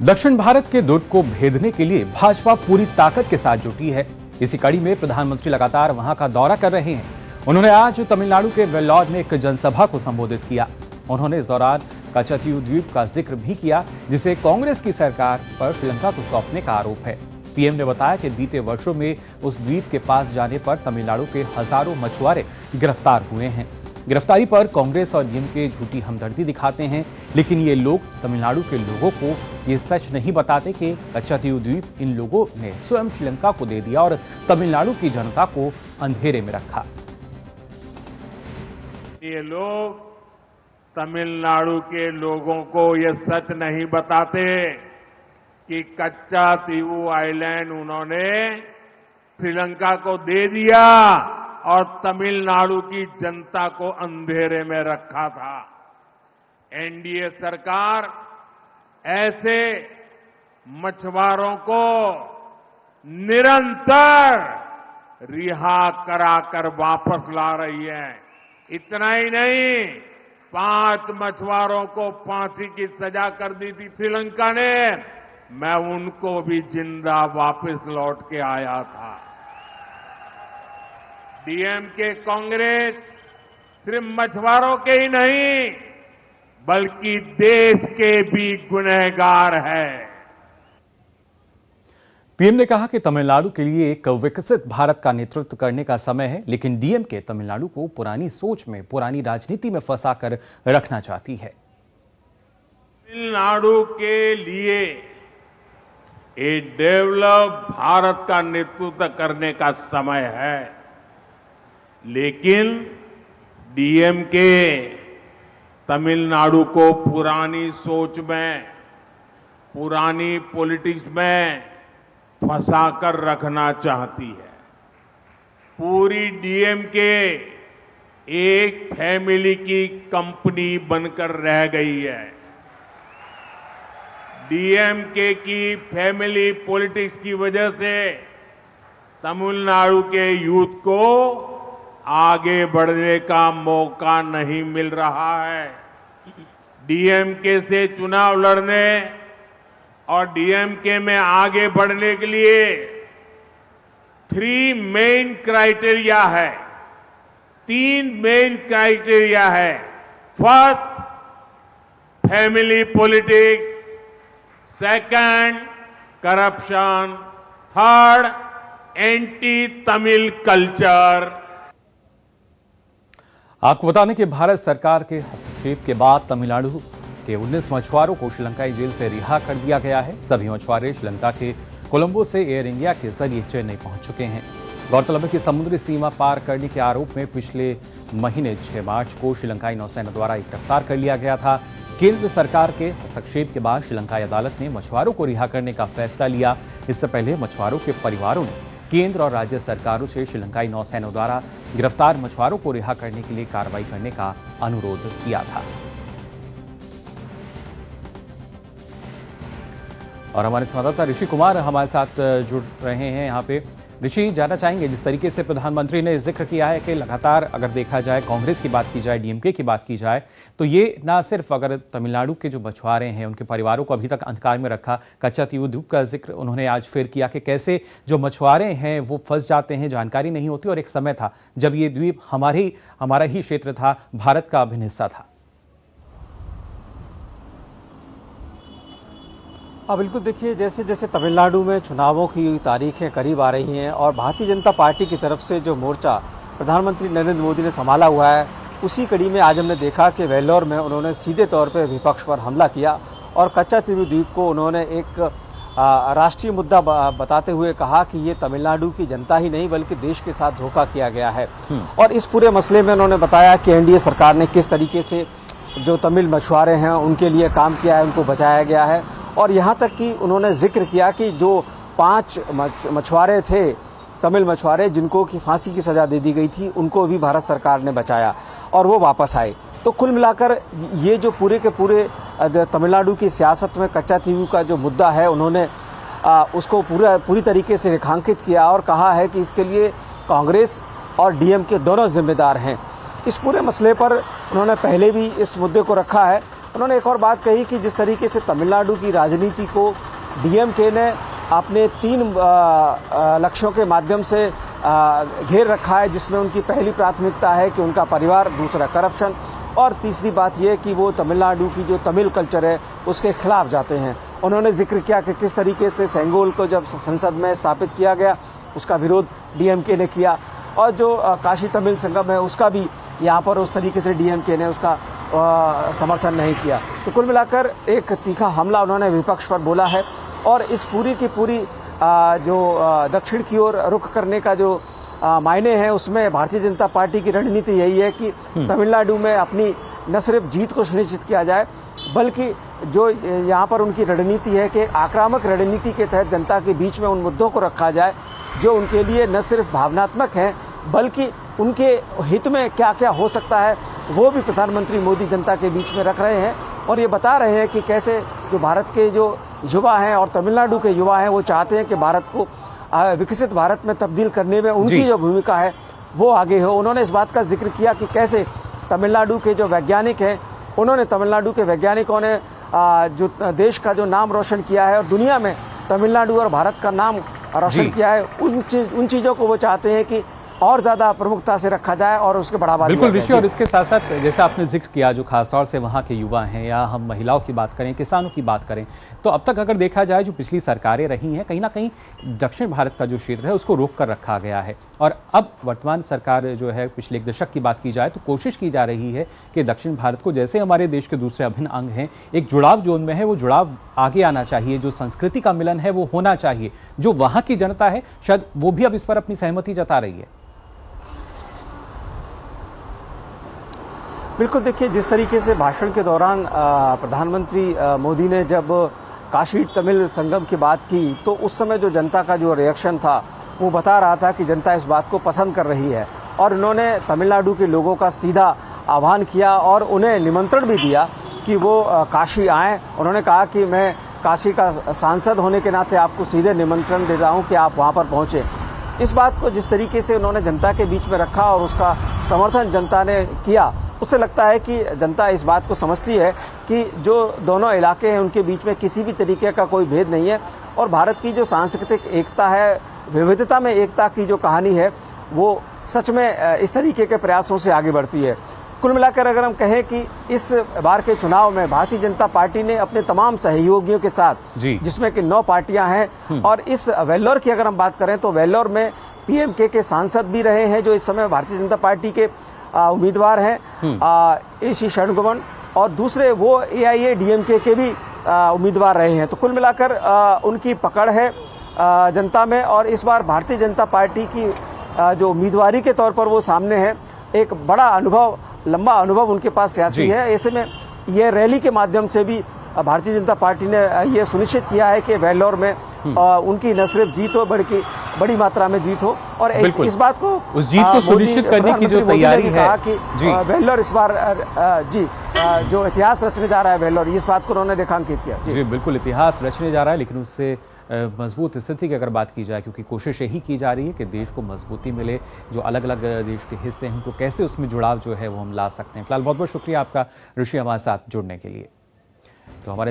दक्षिण भारत के दुर्ग को भेदने के लिए भाजपा पूरी ताकत के साथ जुटी है। इसी कड़ी में प्रधानमंत्री लगातार वहां का दौरा कर रहे हैं। उन्होंने आज तमिलनाडु के वेल्लोर में एक जनसभा को संबोधित किया। उन्होंने इस दौरान कच्चातीव द्वीप का जिक्र भी किया, जिसे कांग्रेस की सरकार पर श्रीलंका को सौंपने का आरोप है। पीएम ने बताया कि बीते वर्षों में उस द्वीप के पास जाने पर तमिलनाडु के हजारों मछुआरे गिरफ्तार हुए हैं। गिरफ्तारी पर कांग्रेस और डीएमके झूठी हमदर्दी दिखाते हैं, लेकिन ये लोग तमिलनाडु के लोगों को ये सच नहीं बताते कि कच्चातीव द्वीप इन लोगों ने स्वयं श्रीलंका को दे दिया और तमिलनाडु की जनता को अंधेरे में रखा। ये लोग तमिलनाडु के लोगों को ये सच नहीं बताते कि कच्चातीव आइलैंड उन्होंने श्रीलंका को दे दिया और तमिलनाडु की जनता को अंधेरे में रखा था। एनडीए सरकार ऐसे मछुआरों को निरंतर रिहा कराकर वापस ला रही है। इतना ही नहीं, 5 मछुआरों को फांसी की सजा कर दी थी श्रीलंका ने। मैं उनको भी जिंदा वापस लौट के आया था। डीएमके कांग्रेस सिर्फ मछुआरों के ही नहीं बल्कि देश के भी गुनहगार है। पीएम ने कहा कि तमिलनाडु के लिए एक विकसित भारत का नेतृत्व करने का समय है, लेकिन डीएमके तमिलनाडु को पुरानी सोच में, पुरानी राजनीति में फंसाकर रखना चाहती है। तमिलनाडु के लिए एक डेवलप भारत का नेतृत्व करने का समय है, लेकिन डीएमके तमिलनाडु को पुरानी सोच में, पुरानी पॉलिटिक्स में फंसाकर रखना चाहती है। पूरी डीएमके एक फैमिली की कंपनी बनकर रह गई है। डीएमके की फैमिली पॉलिटिक्स की वजह से तमिलनाडु के यूथ को आगे बढ़ने का मौका नहीं मिल रहा है। डीएमके से चुनाव लड़ने और डीएमके में आगे बढ़ने के लिए 3 मेन क्राइटेरिया है। 3 मेन क्राइटेरिया है। First, family politics. Second, corruption. Third, anti Tamil culture. आपको बता दें कि भारत सरकार के हस्तक्षेप के बाद तमिलनाडु के 19 मछुआरों को श्रीलंकाई जेल से रिहा कर दिया गया है। सभी मछुआरे श्रीलंका के कोलंबो से एयर इंडिया के जरिए चेन्नई पहुंच चुके हैं। गौरतलब है कि समुद्री सीमा पार करने के आरोप में पिछले महीने 6 मार्च को श्रीलंकाई नौसेना द्वारा गिरफ्तार कर लिया गया था। केंद्र सरकार के हस्तक्षेप के बाद श्रीलंकाई अदालत ने मछुआरों को रिहा करने का फैसला लिया। इससे पहले मछुआरों के परिवारों ने केंद्र और राज्य सरकारों से श्रीलंकाई नौसेना द्वारा गिरफ्तार मछुआरों को रिहा करने के लिए कार्रवाई करने का अनुरोध किया था। और हमारे संवाददाता ऋषि कुमार हमारे साथ जुड़ रहे हैं यहाँ पे। ऋषि, जानना चाहेंगे, जिस तरीके से प्रधानमंत्री ने जिक्र किया है कि लगातार अगर देखा जाए, कांग्रेस की बात की जाए, डीएमके की बात की जाए, तो ये ना सिर्फ अगर तमिलनाडु के जो मछुआरे हैं उनके परिवारों को अभी तक अंधकार में रखा, कच्चातीव द्वीप का जिक्र उन्होंने आज फिर किया कि कैसे जो मछुआरे हैं वो फंस जाते हैं, जानकारी नहीं होती, और एक समय था जब ये द्वीप हमारा ही क्षेत्र था, भारत का अभिन्न हिस्सा था। हाँ बिल्कुल, देखिए जैसे जैसे तमिलनाडु में चुनावों की तारीखें करीब आ रही हैं और भारतीय जनता पार्टी की तरफ से जो मोर्चा प्रधानमंत्री नरेंद्र मोदी ने संभाला हुआ है, उसी कड़ी में आज हमने देखा कि वेल्लोर में उन्होंने सीधे तौर पर विपक्ष पर हमला किया और कच्चातीव द्वीप को उन्होंने एक राष्ट्रीय मुद्दा बताते हुए कहा कि ये तमिलनाडु की जनता ही नहीं बल्कि देश के साथ धोखा किया गया है। और इस पूरे मसले में उन्होंने बताया कि एनडीए सरकार ने किस तरीके से जो तमिल मछुआरे हैं उनके लिए काम किया है, उनको बचाया गया है। और यहाँ तक कि उन्होंने जिक्र किया कि जो 5 मछुआरे थे, तमिल मछुआरे, जिनको की फांसी की सजा दे दी गई थी, उनको भी भारत सरकार ने बचाया और वो वापस आए। तो कुल मिलाकर ये जो पूरे के पूरे तमिलनाडु की सियासत में कच्चातीव का जो मुद्दा है, उन्होंने उसको पूरी तरीके से रेखांकित किया और कहा है कि इसके लिए कांग्रेस और डीएमके दोनों जिम्मेदार हैं। इस पूरे मसले पर उन्होंने पहले भी इस मुद्दे को रखा है उन्होंने एक और बात कही कि जिस तरीके से तमिलनाडु की राजनीति को डीएमके ने अपने 3 लक्ष्यों के माध्यम से घेर रखा है, जिसमें उनकी पहली प्राथमिकता है कि उनका परिवार, दूसरा करप्शन और तीसरी बात यह कि वो तमिलनाडु की जो तमिल कल्चर है उसके खिलाफ जाते हैं। उन्होंने जिक्र किया कि किस तरीके से सेंगोल को जब संसद में स्थापित किया गया उसका विरोध डीएमके ने किया और जो काशी तमिल संगम है उसका भी यहाँ पर उस तरीके से डीएमके ने उसका समर्थन नहीं किया। तो कुल मिलाकर एक तीखा हमला उन्होंने विपक्ष पर बोला है और इस पूरी की पूरी जो दक्षिण की ओर रुख करने का जो मायने हैं उसमें भारतीय जनता पार्टी की रणनीति यही है कि तमिलनाडु में अपनी न सिर्फ जीत को सुनिश्चित किया जाए बल्कि जो यहाँ पर उनकी रणनीति है कि आक्रामक रणनीति के तहत जनता के बीच में उन मुद्दों को रखा जाए जो उनके लिए न सिर्फ भावनात्मक हैं बल्कि उनके हित में क्या क्या हो सकता है वो भी प्रधानमंत्री मोदी जनता के बीच में रख रहे हैं और ये बता रहे हैं कि कैसे जो भारत के जो युवा हैं और तमिलनाडु के युवा हैं वो चाहते हैं कि भारत को विकसित भारत में तब्दील करने में उनकी जो भूमिका है वो आगे हो। उन्होंने इस बात का जिक्र किया कि कैसे तमिलनाडु के जो वैज्ञानिक हैं उन्होंने तमिलनाडु के वैज्ञानिकों ने जो देश का जो नाम रोशन किया है और दुनिया में तमिलनाडु और भारत का नाम रोशन किया है उन चीज़ों को वो चाहते हैं कि और ज़्यादा प्रमुखता से रखा जाए और उसके बढ़ावा दिया जाए। बिल्कुल ऋषि, और इसके साथ साथ जैसे आपने जिक्र किया जो खासतौर से वहाँ के युवा हैं या हम महिलाओं की बात करें, किसानों की बात करें, तो अब तक अगर देखा जाए जो पिछली सरकारें रही हैं कहीं ना कहीं दक्षिण भारत का जो क्षेत्र है उसको रोक कर रखा गया है और अब वर्तमान सरकार जो है पिछले 1 दशक की बात की जाए तो कोशिश की जा रही है कि दक्षिण भारत को जैसे हमारे देश के दूसरे अभिन्न अंग हैं एक जुड़ाव जोन में है वो जुड़ाव आगे आना चाहिए, जो संस्कृति का मिलन है वो होना चाहिए। जो वहाँ की जनता है शायद वो भी अब इस पर अपनी सहमति जता रही है। बिल्कुल, देखिए जिस तरीके से भाषण के दौरान प्रधानमंत्री मोदी ने जब काशी तमिल संगम की बात की तो उस समय जो जनता का जो रिएक्शन था वो बता रहा था कि जनता इस बात को पसंद कर रही है और उन्होंने तमिलनाडु के लोगों का सीधा आह्वान किया और उन्हें निमंत्रण भी दिया कि वो काशी आएँ। उन्होंने कहा कि मैं काशी का सांसद होने के नाते आपको सीधे निमंत्रण दे रहा हूँ कि आप वहाँ पर पहुँचें। इस बात को जिस तरीके से उन्होंने जनता के बीच में रखा और उसका समर्थन जनता ने किया उससे लगता है कि जनता इस बात को समझती है कि जो दोनों इलाके हैं उनके बीच में किसी भी तरीके का कोई भेद नहीं है और भारत की जो सांस्कृतिक एकता है, विविधता में एकता की जो कहानी है वो सच में इस तरीके के प्रयासों से आगे बढ़ती है। कुल मिलाकर अगर हम कहें कि इस बार के चुनाव में भारतीय जनता पार्टी ने अपने तमाम सहयोगियों के साथ जिसमें कि 9 पार्टियां हैं और इस वेल्लोर की अगर हम बात करें तो वेल्लोर में पीएमके के सांसद भी रहे हैं जो इस समय भारतीय जनता पार्टी के उम्मीदवार हैं एसी षणमुगम और दूसरे वो AIADMK के भी उम्मीदवार रहे हैं। तो कुल मिलाकर उनकी पकड़ है जनता में और इस बार भारतीय जनता पार्टी की जो उम्मीदवारी के तौर पर वो सामने है। एक बड़ा अनुभव, लंबा अनुभव उनके पास सियासी है। ऐसे में ये रैली के माध्यम से भी भारतीय जनता पार्टी ने ये सुनिश्चित किया है कि वेल्लोर में उनकी न सिर्फ जीत हो बल्कि बड़ी मात्रा में जीत हो और इस बात को उस जीत को सुनिश्चित करने की जो तैयारी है कहा कि वेल्लोर इस बार जो इतिहास रचने जा रहा है वेल्लोर, इस बात को उन्होंने रेखांकित किया। जी बिल्कुल, इतिहास रचने जा रहा है लेकिन उससे मजबूत स्थिति की अगर बात की जाए क्योंकि कोशिश यही की जा रही है कि देश को मजबूती मिले, जो अलग अलग देश के हिस्से हैं उनको कैसे उसमें जुड़ाव जो है वो हम ला सकते हैं। फिलहाल बहुत बहुत शुक्रिया आपका ऋषि हमारे साथ जुड़ने के लिए। तो हमारे